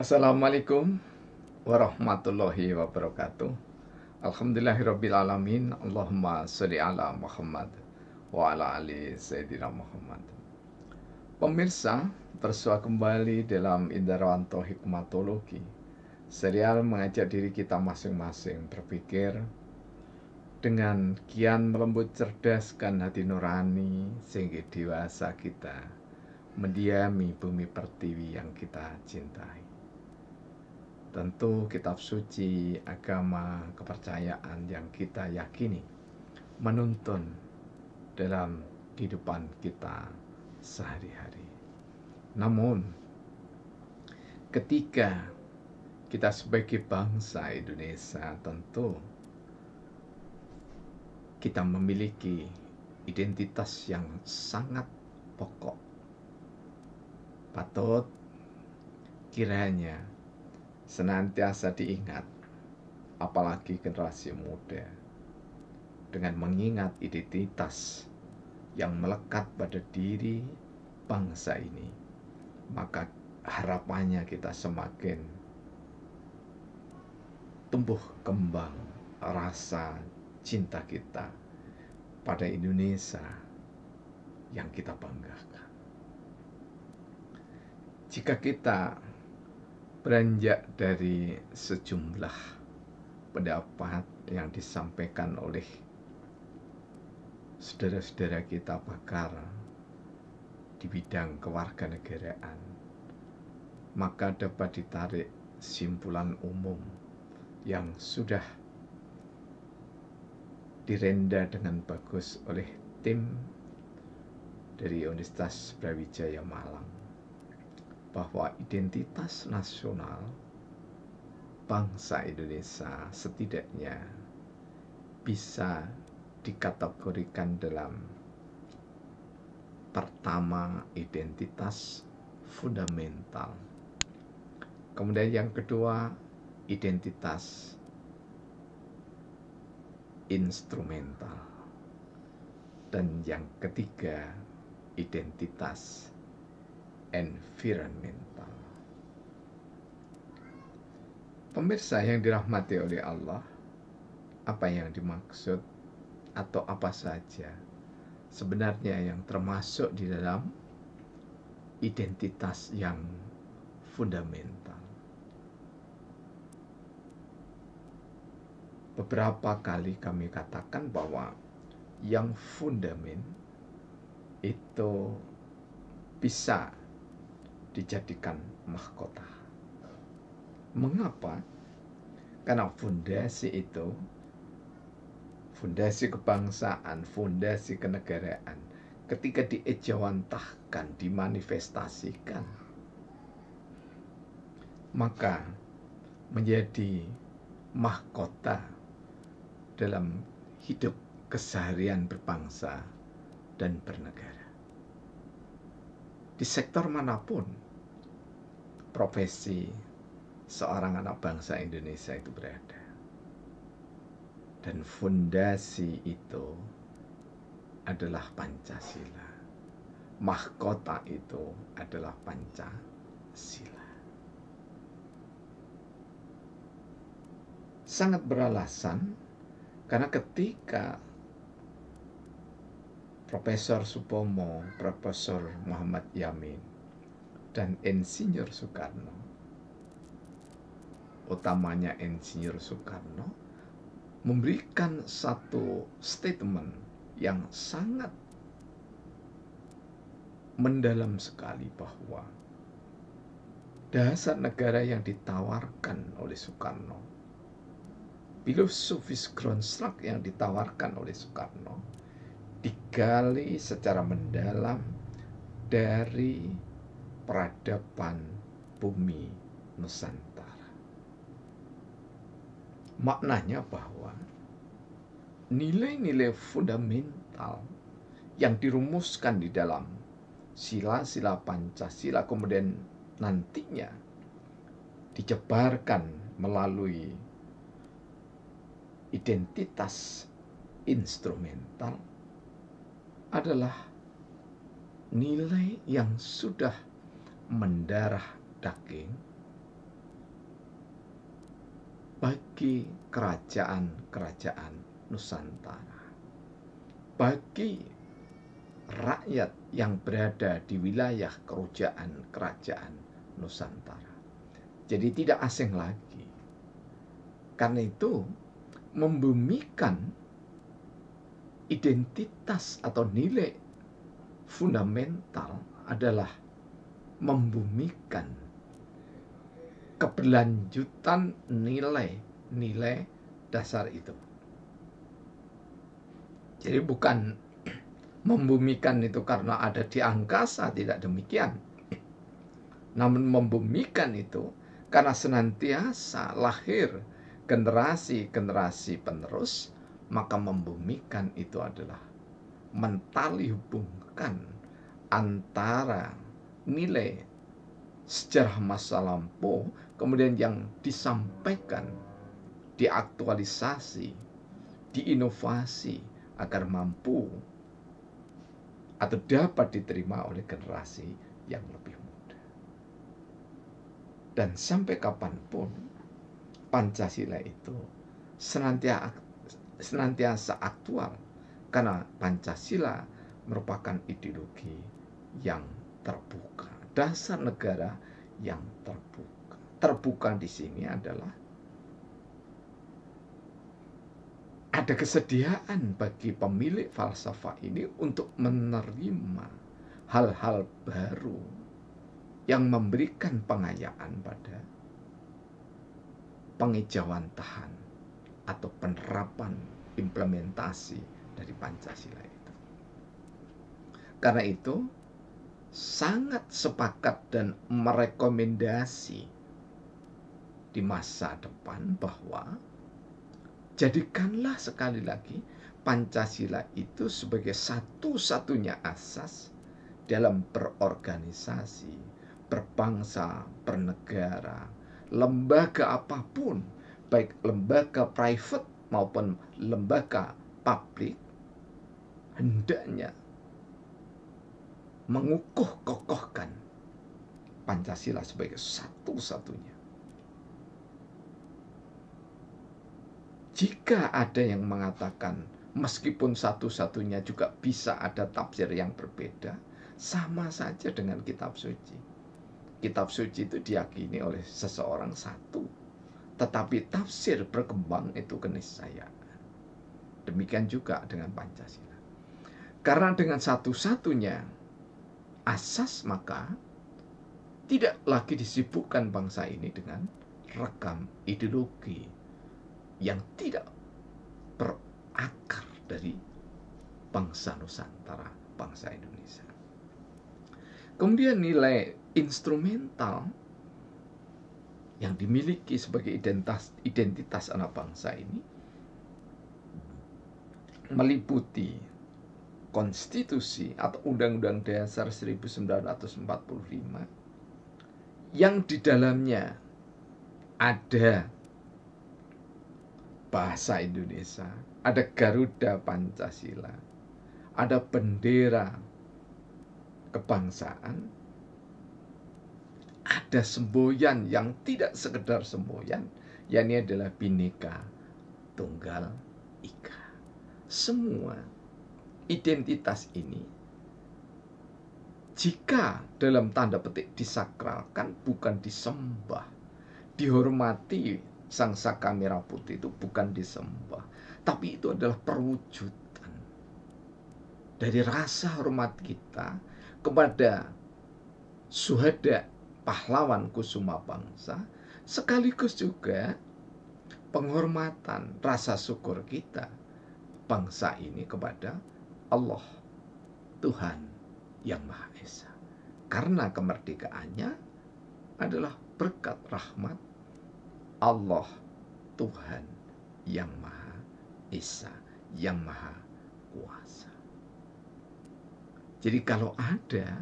Assalamualaikum warahmatullahi wabarakatuh. Alhamdulillahirrabbilalamin. Allahumma sholli ala Muhammad wa ala ali Sayyidina Muhammad. Pemirsa, bersua kembali dalam Indrawanto Hikmatologi, serial mengajak diri kita masing-masing berpikir dengan kian melembut cerdaskan hati nurani sehingga dewasa kita mendiami bumi pertiwi yang kita cintai. Tentu kitab suci, agama, kepercayaan yang kita yakini menuntun dalam kehidupan kita sehari-hari. Namun, ketika kita sebagai bangsa Indonesia tentu kita memiliki identitas yang sangat pokok. Patut kiranya senantiasa diingat, apalagi generasi muda, dengan mengingat identitas yang melekat pada diri bangsa ini, maka harapannya kita semakin tumbuh kembang rasa cinta kita pada Indonesia yang kita banggakan. Jika kita beranjak dari sejumlah pendapat yang disampaikan oleh saudara-saudara kita pakar di bidang kewarganegaraan, maka dapat ditarik simpulan umum yang sudah direnda dengan bagus oleh tim dari Universitas Brawijaya Malang, bahwa identitas nasional bangsa Indonesia setidaknya bisa dikategorikan dalam pertama, identitas fundamental, kemudian yang kedua, identitas instrumental, dan yang ketiga, identitas environmental. Pemirsa yang dirahmati oleh Allah, apa yang dimaksud atau apa saja sebenarnya yang termasuk di dalam identitas yang fundamental? Beberapa kali kami katakan bahwa yang fundament itu bisa dijadikan mahkota. Mengapa? Karena fondasi itu, fondasi kebangsaan, fondasi kenegaraan, ketika diejawantahkan, dimanifestasikan, maka menjadi mahkota dalam hidup keseharian berbangsa dan bernegara. Di sektor manapun profesi seorang anak bangsa Indonesia itu berada, dan fondasi itu adalah Pancasila, mahkota itu adalah Pancasila. Sangat beralasan karena ketika Profesor Supomo, Profesor Muhammad Yamin, dan Insinyur Soekarno, utamanya Insinyur Soekarno, memberikan satu statement yang sangat mendalam sekali, bahwa dasar negara yang ditawarkan oleh Soekarno, filosofis construct yang ditawarkan oleh Soekarno, digali secara mendalam dari peradaban bumi Nusantara. Maknanya bahwa nilai-nilai fundamental yang dirumuskan di dalam sila-sila Pancasila kemudian nantinya dijebarkan melalui identitas instrumental adalah nilai yang sudah mendarah daging bagi kerajaan-kerajaan Nusantara, bagi rakyat yang berada di wilayah kerajaan Nusantara. Jadi tidak asing lagi. Karena itu membumikan identitas atau nilai fundamental adalah membumikan keberlanjutan nilai dasar itu. Jadi bukan membumikan itu karena ada di angkasa, tidak demikian. Namun membumikan itu karena senantiasa lahir generasi-generasi penerus, maka membumikan itu adalah mentali hubungkan antara nilai sejarah masa lampau kemudian yang disampaikan, diaktualisasi, diinovasi agar mampu atau dapat diterima oleh generasi yang lebih muda. Dan sampai kapanpun Pancasila itu senantiasa aktual, karena Pancasila merupakan ideologi yang terbuka, dasar negara yang terbuka. Terbuka di sini adalah ada kesediaan bagi pemilik falsafah ini untuk menerima hal-hal baru yang memberikan pengayaan pada pengejauhantahan atau penerapan implementasi dari Pancasila itu. Karena itu sangat sepakat dan merekomendasi di masa depan bahwa jadikanlah sekali lagi Pancasila itu sebagai satu-satunya asas dalam berorganisasi, berbangsa, bernegara, lembaga apapun, baik lembaga private maupun lembaga publik, hendaknya mengukuh-kokohkan Pancasila sebagai satu-satunya. Jika ada yang mengatakan meskipun satu-satunya juga bisa ada tafsir yang berbeda, sama saja dengan kitab suci. Kitab suci itu diyakini oleh seseorang satu, tetapi tafsir berkembang itu keniscayaan. Demikian juga dengan Pancasila. Karena dengan satu-satunya asas, maka tidak lagi disibukkan bangsa ini dengan rekam ideologi yang tidak berakar dari bangsa Nusantara, bangsa Indonesia. Kemudian nilai instrumental yang dimiliki sebagai identitas anak bangsa ini meliputi konstitusi atau Undang-Undang Dasar 1945 yang di dalamnya ada bahasa Indonesia, ada Garuda Pancasila, ada bendera kebangsaan, ada semboyan yang tidak sekedar semboyan, yakni adalah Bhinneka Tunggal Ika. Semua identitas ini, jika dalam tanda petik disakralkan, bukan disembah, dihormati, Sang Saka Merah Putih itu bukan disembah, tapi itu adalah perwujudan dari rasa hormat kita kepada syuhada pahlawan kusuma bangsa, sekaligus juga penghormatan rasa syukur kita bangsa ini kepada Allah, Tuhan yang Maha Esa. Karena kemerdekaannya adalah berkat rahmat Allah, Tuhan yang Maha Esa, yang Maha Kuasa. Jadi kalau ada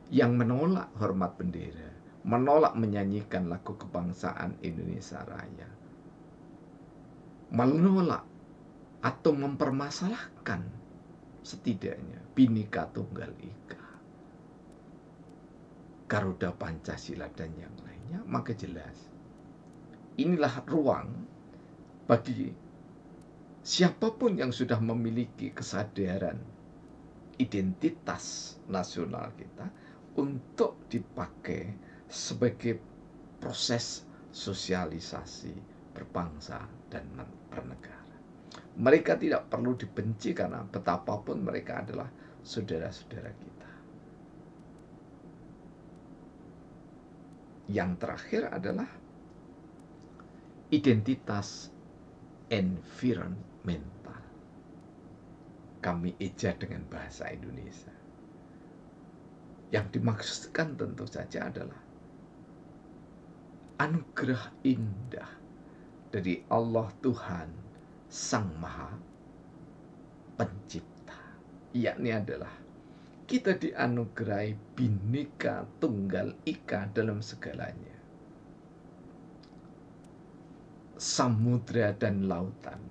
yang menolak hormat bendera, menolak menyanyikan lagu kebangsaan Indonesia Raya, menolak atau mempermasalahkan setidaknya Bhinneka Tunggal Ika, Garuda Pancasila dan yang lainnya, maka jelas inilah ruang bagi siapapun yang sudah memiliki kesadaran identitas nasional kita untuk dipakai sebagai proses sosialisasi berbangsa dan bernegara. Mereka tidak perlu dibenci karena betapapun mereka adalah saudara-saudara kita. Yang terakhir adalah identitas environmental. Kami eja dengan bahasa Indonesia. Yang dimaksudkan tentu saja adalah anugerah indah dari Allah Tuhan Sang Maha Pencipta, yakni adalah kita dianugerahi Bhinneka Tunggal Ika dalam segalanya. Samudra dan lautan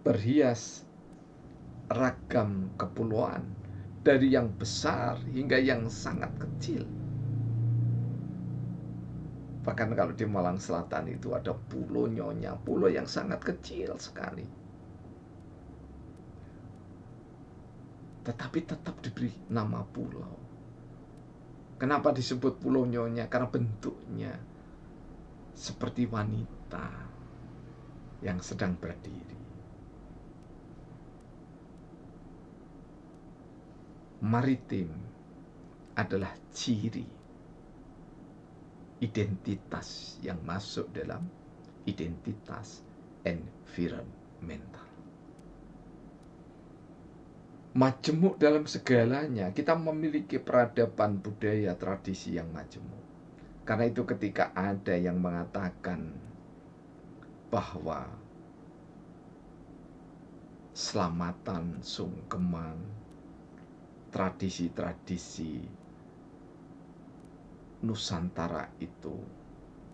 berhias ragam kepulauan, dari yang besar hingga yang sangat kecil. Bahkan kalau di Malang Selatan itu ada Pulau Nyonya, pulau yang sangat kecil sekali, tetapi tetap diberi nama pulau. Kenapa disebut Pulau Nyonya? Karena bentuknya seperti wanita yang sedang berdiri. Maritim adalah ciri identitas yang masuk dalam identitas environmental. Majemuk dalam segalanya, kita memiliki peradaban budaya tradisi yang majemuk. Karena itu ketika ada yang mengatakan bahwa selamatan, sungkeman, tradisi-tradisi Nusantara itu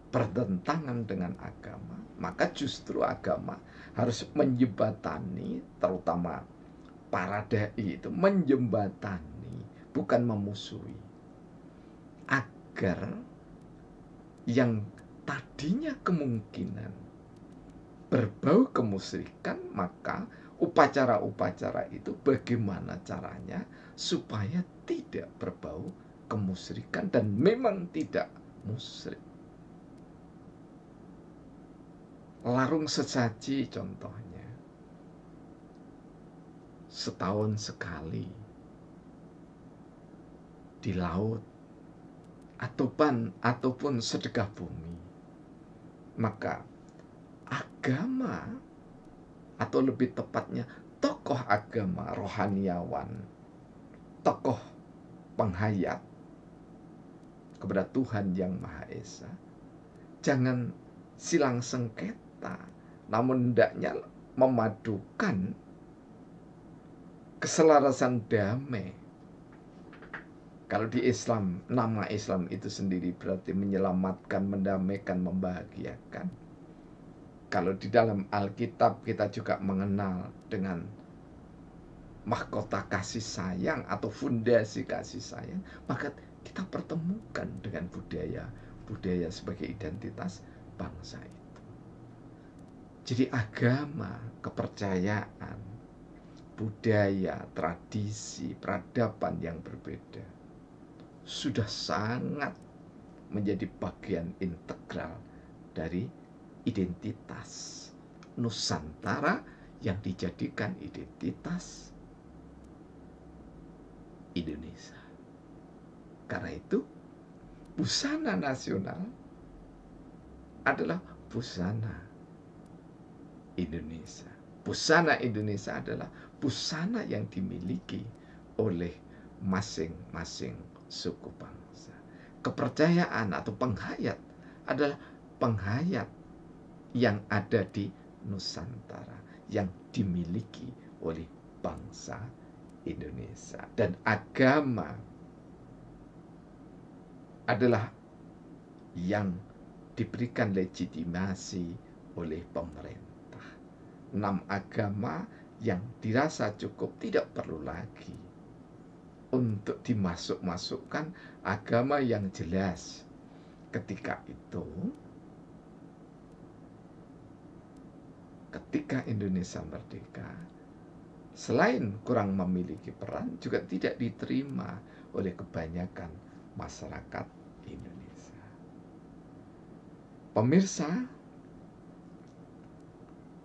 bertentangan dengan agama, maka justru agama harus menjembatani, terutama para dai itu menjembatani, bukan memusuhi, agar yang tadinya kemungkinan berbau kemusyrikan, maka upacara-upacara itu bagaimana caranya supaya tidak berbau kemusyrikan dan memang tidak musyrik. Larung sesaji contohnya, setahun sekali di laut ataupun sedekah bumi, maka agama, atau lebih tepatnya tokoh agama, rohaniawan, tokoh penghayat kepada Tuhan Yang Maha Esa, jangan silang sengketa, namun hendaknya memadukan keselarasan damai. Kalau di Islam, nama Islam itu sendiri berarti menyelamatkan, mendamaikan, membahagiakan. Kalau di dalam Alkitab kita juga mengenal dengan mahkota kasih sayang atau fondasi kasih sayang, maka kita pertemukan dengan budaya sebagai identitas bangsa itu. Jadi agama, kepercayaan, budaya, tradisi, peradaban yang berbeda sudah sangat menjadi bagian integral dari identitas Nusantara yang dijadikan identitas Indonesia. Karena itu, busana nasional adalah busana Indonesia. Busana Indonesia adalah busana yang dimiliki oleh masing-masing suku bangsa. Kepercayaan atau penghayat adalah penghayat yang ada di Nusantara, yang dimiliki oleh bangsa Indonesia. Dan agama adalah yang diberikan legitimasi oleh pemerintah. 6 agama yang dirasa cukup, tidak perlu lagi untuk dimasuk-masukkan agama yang jelas. Ketika itu ketika Indonesia merdeka, selain kurang memiliki peran, juga tidak diterima oleh kebanyakan masyarakat Indonesia. Pemirsa,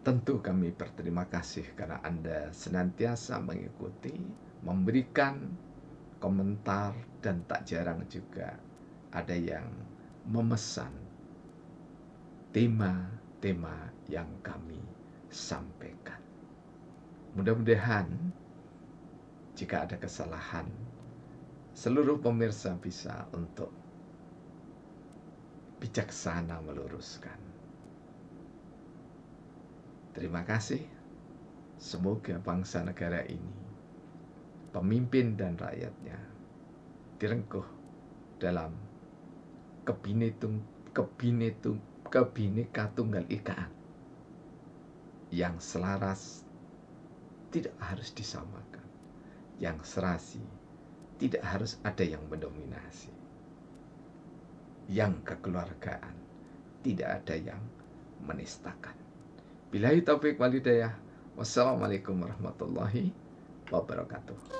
tentu kami berterima kasih karena Anda senantiasa mengikuti, memberikan komentar, dan tak jarang juga ada yang memesan tema-tema yang kami sampaikan. Mudah-mudahan jika ada kesalahan, seluruh pemirsa bisa untuk bijaksana meluruskan. Terima kasih. Semoga bangsa negara ini, pemimpin dan rakyatnya, direngkuh dalam Kebhinneka Tunggal Ikaan yang selaras, tidak harus disamakan, yang serasi, tidak harus ada yang mendominasi, yang kekeluargaan, tidak ada yang menistakan. Billahi taufiq wal hidayah. Wassalamualaikum warahmatullahi wabarakatuh.